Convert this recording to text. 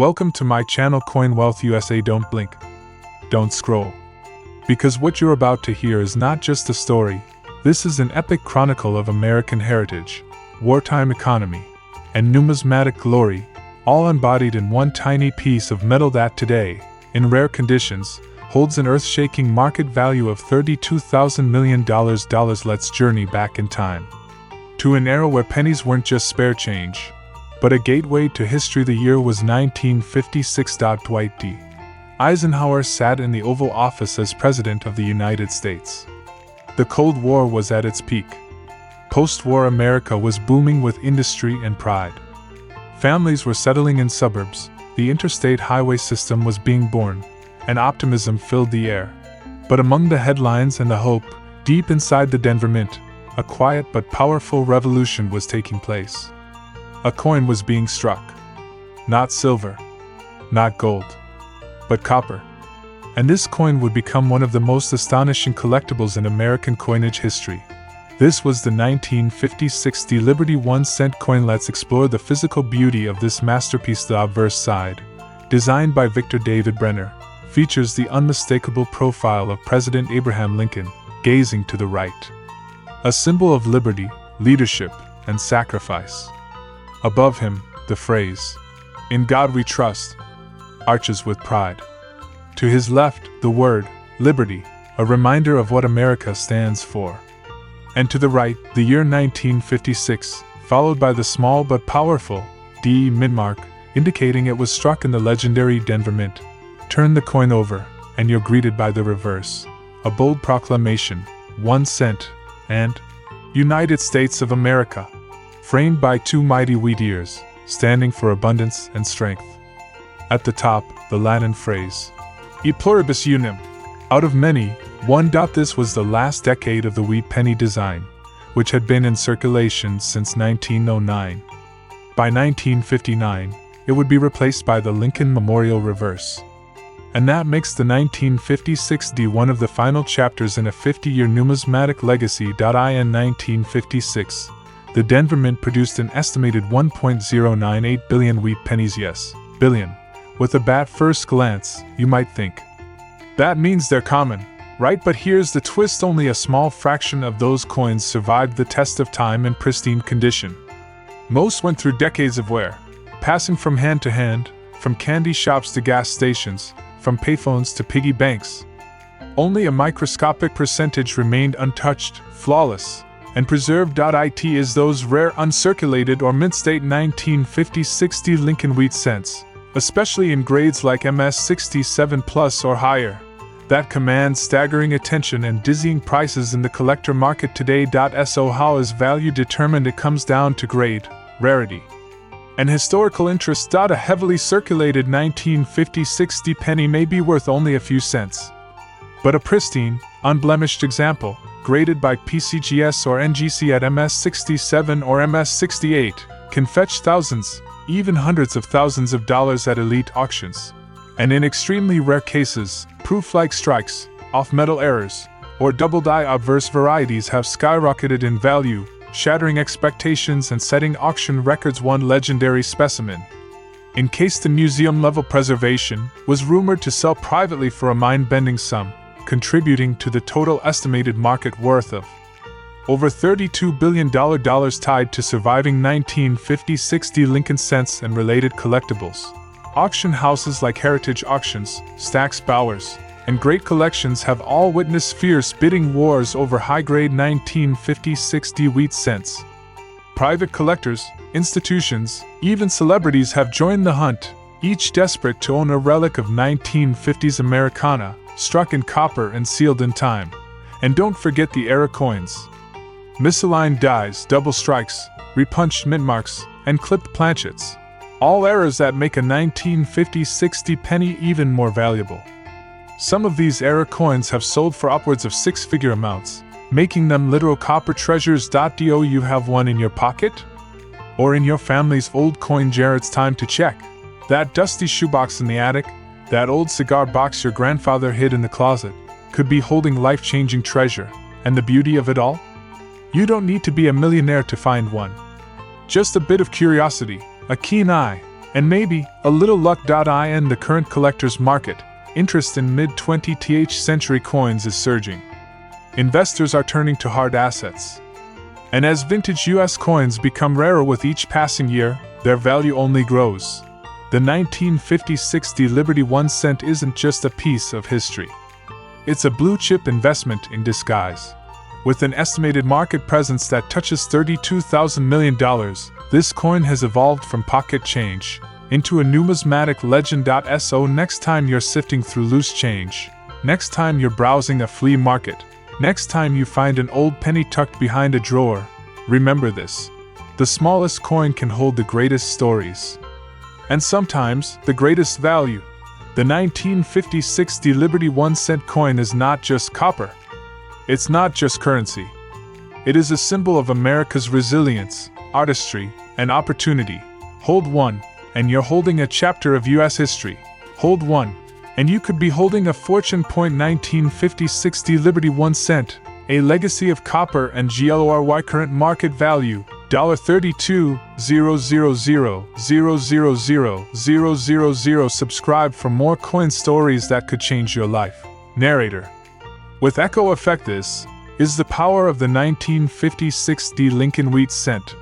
Welcome to my channel Coin Wealth USA. Don't blink. Don't scroll. Because what you're about to hear is not just a story, this is an epic chronicle of American heritage, wartime economy, and numismatic glory, all embodied in one tiny piece of metal that today, in rare conditions, holds an earth-shaking market value of $32,000 million. Let's journey back in time to an era where pennies weren't just spare change, but a gateway to history. The year was 1956. Dwight D. Eisenhower sat in the Oval Office as President of the United States. The Cold War was at its peak. Post-war America was booming with industry and pride. Families were settling in suburbs, the interstate highway system was being born, and optimism filled the air. But among the headlines and the hope, deep inside the Denver Mint, a quiet but powerful revolution was taking place. A coin was being struck. Not silver, not gold, but copper. And this coin would become one of the most astonishing collectibles in American coinage history. This was the 1956 Liberty 1-cent coin. Let's explore the physical beauty of this masterpiece. The obverse side, designed by Victor David Brenner, features the unmistakable profile of President Abraham Lincoln, gazing to the right. A symbol of liberty, leadership, and sacrifice. Above him, the phrase, "In God we trust," arches with pride. To his left, the word, liberty, a reminder of what America stands for. And to the right, the year 1956, followed by the small but powerful D mint mark, indicating it was struck in the legendary Denver Mint. Turn the coin over, and you're greeted by the reverse, a bold proclamation, 1 cent, and United States of America, framed by two mighty wheat ears, standing for abundance and strength. At the top, the Latin phrase, E pluribus unum, out of many, one. This was the last decade of the wheat penny design, which had been in circulation since 1909. By 1959, it would be replaced by the Lincoln Memorial reverse. And that makes the 1956 D one of the final chapters in a 50-year numismatic legacy. In 1956, the Denver Mint produced an estimated 1.098 billion wheat pennies. Yes, billion. With a bat first glance, you might think, that means they're common, right? But here's the twist: only a small fraction of those coins survived the test of time in pristine condition. Most went through decades of wear, passing from hand to hand, from candy shops to gas stations, from payphones to piggy banks. Only a microscopic percentage remained untouched, flawless, and preserved. It is those rare uncirculated or mint state 1956 Lincoln wheat cents, especially in grades like MS 67 plus or higher, that command staggering attention and dizzying prices in the collector market today. So how is value determined? It comes down to grade, rarity, and historical interest. A heavily circulated 1956 penny may be worth only a few cents, but a pristine, unblemished example, graded by PCGS or NGC at MS 67 or MS 68, can fetch thousands, even hundreds of thousands of dollars at elite auctions. And in extremely rare cases, proof-like strikes, off-metal errors, or double-die obverse varieties have skyrocketed in value, shattering expectations and setting auction records. One legendary specimen, encased in museum-level preservation, was rumored to sell privately for a mind-bending sum, contributing to the total estimated market worth of over $32 billion. Tied to surviving 1956 Lincoln cents and related collectibles. Auction houses like Heritage Auctions, Stack's Bowers, and Great Collections have all witnessed fierce bidding wars over high-grade 1956 wheat cents. Private collectors, institutions, even celebrities have joined the hunt, each desperate to own a relic of 1950s Americana, struck in copper and sealed in time. And don't forget the era coins. Misaligned dies, double strikes, repunched mint marks, and clipped planchets. All errors that make a 1956 penny even more valuable. Some of these era coins have sold for upwards of six-figure amounts, making them literal copper treasures. Do you have one in your pocket? Or in your family's old coin jar? It's time to check. That dusty shoebox in the attic, that old cigar box your grandfather hid in the closet, could be holding life-changing treasure. And the beauty of it all? You don't need to be a millionaire to find one. Just a bit of curiosity, a keen eye, And maybe a little luck. In the current collector's market, interest in mid-20th century coins is surging. Investors are turning to hard assets. And as vintage US coins become rarer with each passing year, their value only grows. The 1956 Liberty 1 cent isn't just a piece of history. It's a blue-chip investment in disguise. With an estimated market presence that touches $32,000 million, this coin has evolved from pocket change into a numismatic legend. So next time you're sifting through loose change, next time you're browsing a flea market, next time you find an old penny tucked behind a drawer, remember this: the smallest coin can hold the greatest stories. And sometimes, the greatest value. The 1956 Liberty 1 cent coin is not just copper. It's not just currency. It is a symbol of America's resilience, artistry, and opportunity. Hold one, and you're holding a chapter of US history. Hold one, and you could be holding a fortune. 1956 Liberty 1 cent, a legacy of copper and glory. Current market value $32,000,000,000,000. Subscribe for more coin stories that could change your life. Narrator. With echo effect, this is the power of the 1956 Lincoln Wheat cent.